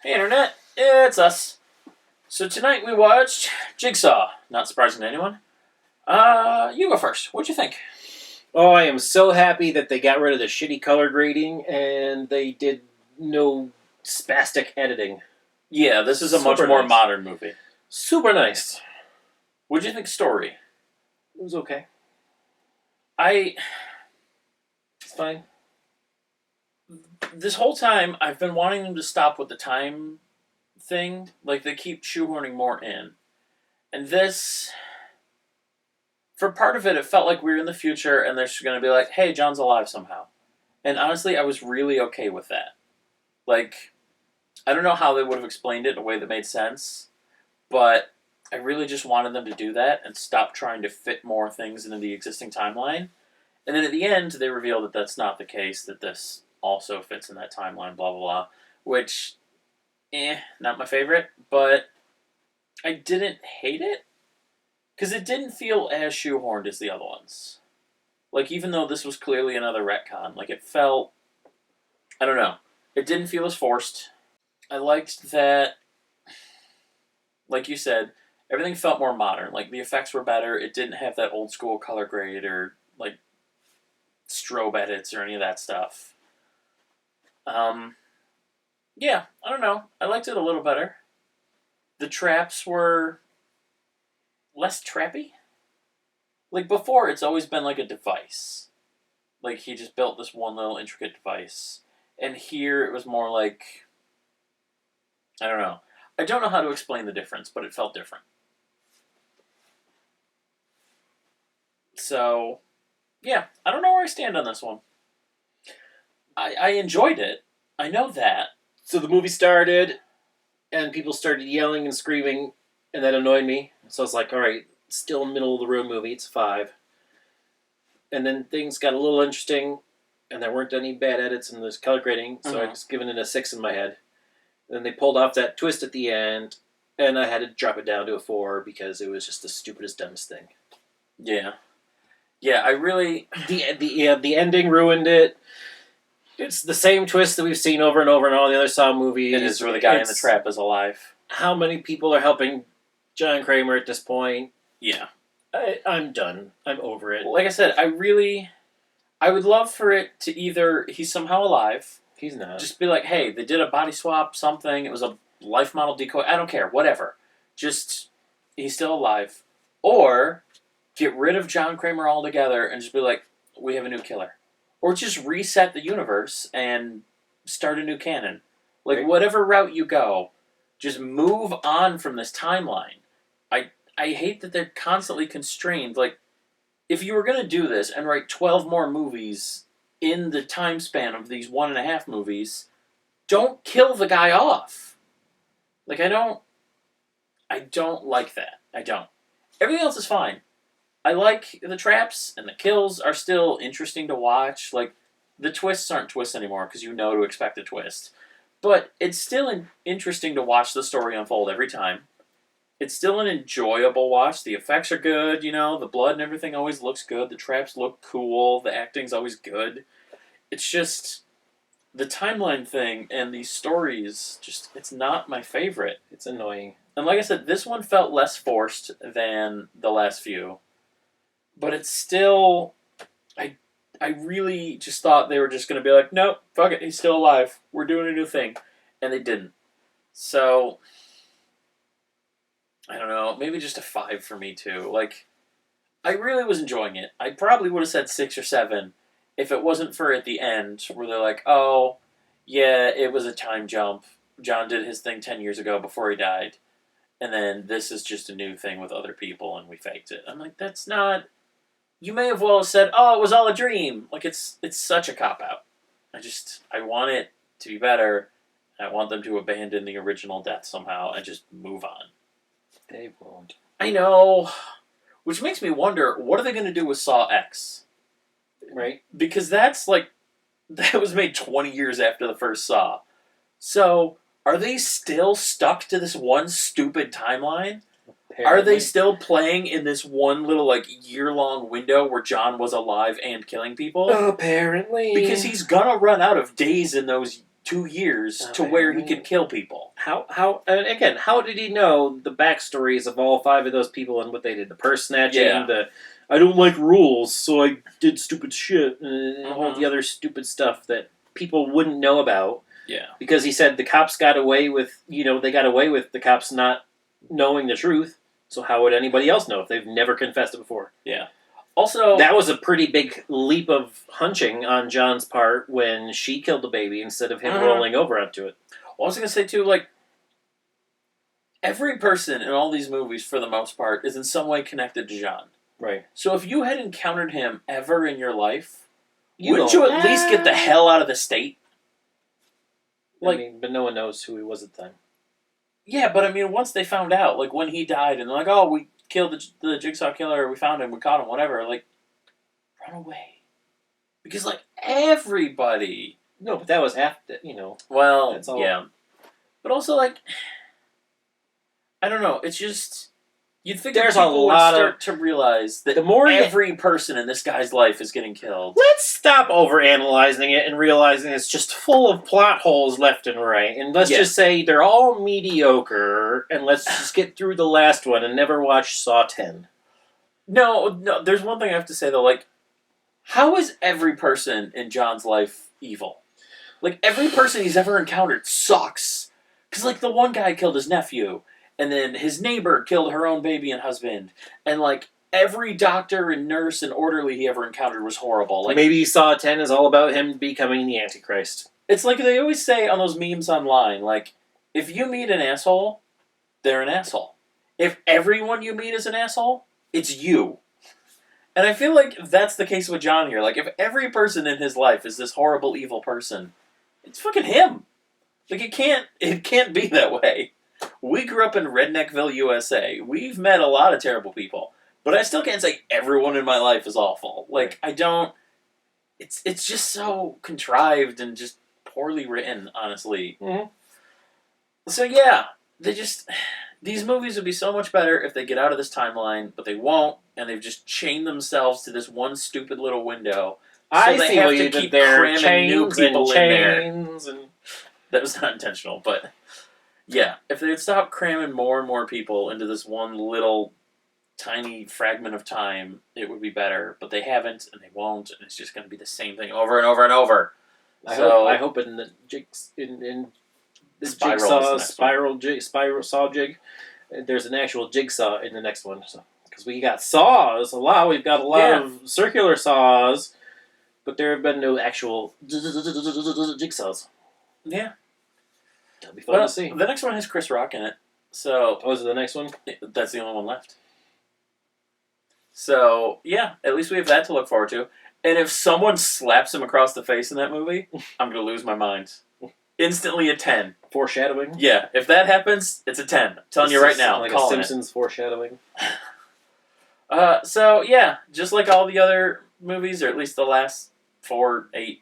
Hey Internet, it's us. So tonight we watched Jigsaw. Not surprising to anyone. You go first. What'd you think? Oh, I am so happy that they got rid of the shitty color grading and they did no spastic editing. Yeah, this is a much Super more nice. modern movie. Super nice. What'd you think story? It was okay. It's fine. This whole time I've been wanting them to stop with the time thing. Like they keep shoehorning more in. And this, for part of it felt like we were in the future and they're just going to be like, hey, John's alive somehow. And honestly, I was really okay with that. Like, I don't know how they would have explained it in a way that made sense, but I really just wanted them to do that and stop trying to fit more things into the existing timeline. And then at the end, they reveal that that's not the case, that this also fits in that timeline, blah, blah, blah. Which, not my favorite, but I didn't hate it. Because it didn't feel as shoehorned as the other ones. Like, even though this was clearly another retcon, like, it felt, I don't know, it didn't feel as forced. I liked that, like you said, everything felt more modern. Like, the effects were better. It didn't have that old school color grade or, like, strobe edits or any of that stuff. Yeah, I don't know. I liked it a little better. The traps were less trappy. Like, before, it's always been, like, a device. Like, he just built this one little intricate device. And here, it was more like, I don't know. I don't know how to explain the difference, but it felt different. So, yeah, I don't know where I stand on this one. I enjoyed it. I know that. So the movie started, and people started yelling and screaming, and that annoyed me. So I was like, all right, still middle of the road movie, it's 5. And then things got a little interesting, and there weren't any bad edits in this color grading, so I was giving it a 6 in my head. And then they pulled off that twist at the end, and I had to drop it down to a 4 because it was just the stupidest, dumbest thing. Yeah. Yeah, I really... The ending ruined it. It's the same twist that we've seen over and over in all the other Saw movies. It is where the guy in the trap is alive. How many people are helping John Kramer at this point? Yeah. I'm done. I'm over it. Well, like I said, I would love for it to either he's somehow alive. He's not. Just be like, hey, they did a body swap, something. It was a life model decoy. I don't care. Whatever. Just, he's still alive. Or get rid of John Kramer altogether and just be like, we have a new killer. Or just reset the universe and start a new canon. Like, whatever route you go, just move on from this timeline. I hate that they're constantly constrained. Like, if you were going to do this and write 12 more movies in the time span of these 1.5 movies, don't kill the guy off. Like, I don't like that. I don't. Everything else is fine. I like the traps, and the kills are still interesting to watch. Like, the twists aren't twists anymore because you know to expect a twist. But it's still interesting to watch the story unfold every time. It's still an enjoyable watch. The effects are good, you know. The blood and everything always looks good. The traps look cool. The acting's always good. It's just the timeline thing and these stories, just, it's not my favorite. It's annoying. And like I said, this one felt less forced than the last few. But it's still, I really just thought they were just going to be like, nope, fuck it, he's still alive. We're doing a new thing. And they didn't. So, I don't know, maybe just a 5 for me too. Like, I really was enjoying it. I probably would have said 6 or 7 if it wasn't for at the end where they're like, oh, yeah, it was a time jump. John did his thing 10 years ago before he died. And then this is just a new thing with other people and we faked it. I'm like, that's not... You may have well said, oh, it was all a dream. Like, it's such a cop-out. I want it to be better. I want them to abandon the original death somehow and just move on. They won't. I know. Which makes me wonder, what are they going to do with Saw X? Right? Because that was made 20 years after the first Saw. So, are they still stuck to this one stupid timeline? Apparently. Are they still playing in this one little, like, year-long window where John was alive and killing people? Apparently. Because he's gonna run out of days in those 2 years to where he can kill people. And again, how did he know the backstories of all 5 of those people and what they did? The purse snatching, Yeah. I don't like rules, so I did stupid shit, and all Mhm. the other stupid stuff that people wouldn't know about. Yeah. Because he said the cops got away with, they got away with the cops not knowing the truth. So how would anybody else know if they've never confessed it before? Yeah. Also, That was a pretty big leap of hunching on John's part when she killed the baby instead of him rolling over onto it. I was gonna say too, like every person in all these movies, for the most part, is in some way connected to Jean. Right. So if you had encountered him ever in your life, You wouldn't go, you at least get the hell out of the state? Like, but no one knows who he was at the time. yeah, but I mean, once they found out, like when he died, and they're like, "Oh, we killed the Jigsaw killer. We found him. We caught him. Whatever." Like, run away, because like everybody. No, but that was after, Well, That's all. yeah, but also like, I don't know. It's just you'd think There's a people would lot start to realize that The more every person in this guy's life is getting killed. Let's stop overanalyzing it and realizing it's just full of plot holes left and right. And let's Yeah. just say they're all mediocre, and let's just get through the last one and never watch Saw 10. No, there's one thing I have to say though. Like, how is every person in John's life evil? Like every person he's ever encountered sucks. Because like the one guy killed his nephew, and then his neighbor killed her own baby and husband, and like every doctor and nurse and orderly he ever encountered was horrible. Like Maybe Saw 10 is all about him becoming the Antichrist. it's like they always say on those memes online. Like if you meet an asshole, they're an asshole. If everyone you meet is an asshole, it's you. And I feel like that's the case with John here. Like if every person in his life is this horrible evil person, it's fucking him. Like it can't be that way. We grew up in Redneckville, USA. We've met a lot of terrible people, but I still can't say everyone in my life is awful. Like I don't. It's just so contrived and just poorly written, honestly. Mhm. So yeah, these movies would be so much better if they get out of this timeline, but they won't, and they've just chained themselves to this one stupid little window. I they see have what to you did keep there. cramming new Chains and people in there. chains and That was not intentional, but yeah, if they'd stop cramming more and more people into this one little tiny fragment of time, it would be better. But they haven't, and they won't, and it's just going to be the same thing over and over and over. I hope in the the Spiral is the next spiral saw jig, there's an actual jigsaw in the next one. So because we got saws a lot, we've got a lot of circular saws, but there have been no actual jigsaws. Yeah. That'll be fun to see. The next one has Chris Rock in it, so Oh, is it the next one? that's the only one left. So yeah, at least we have that to look forward to. And if someone slaps him across the face in that movie, I'm gonna lose my mind. Instantly a 10. Foreshadowing. Yeah, if that happens, it's a 10. I'm telling you right now. Like I'm a calling Simpsons foreshadowing. So yeah, just like all the other movies, or at least the last 4, 8,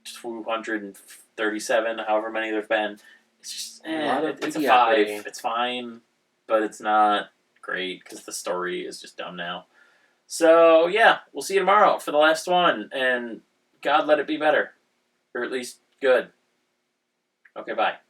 237, however many there've been, it's just it's a 5. It's fine, but it's not great because the story is just dumb now. So yeah, we'll see you tomorrow for the last one, and God let it be better, or at least good. Okay, bye.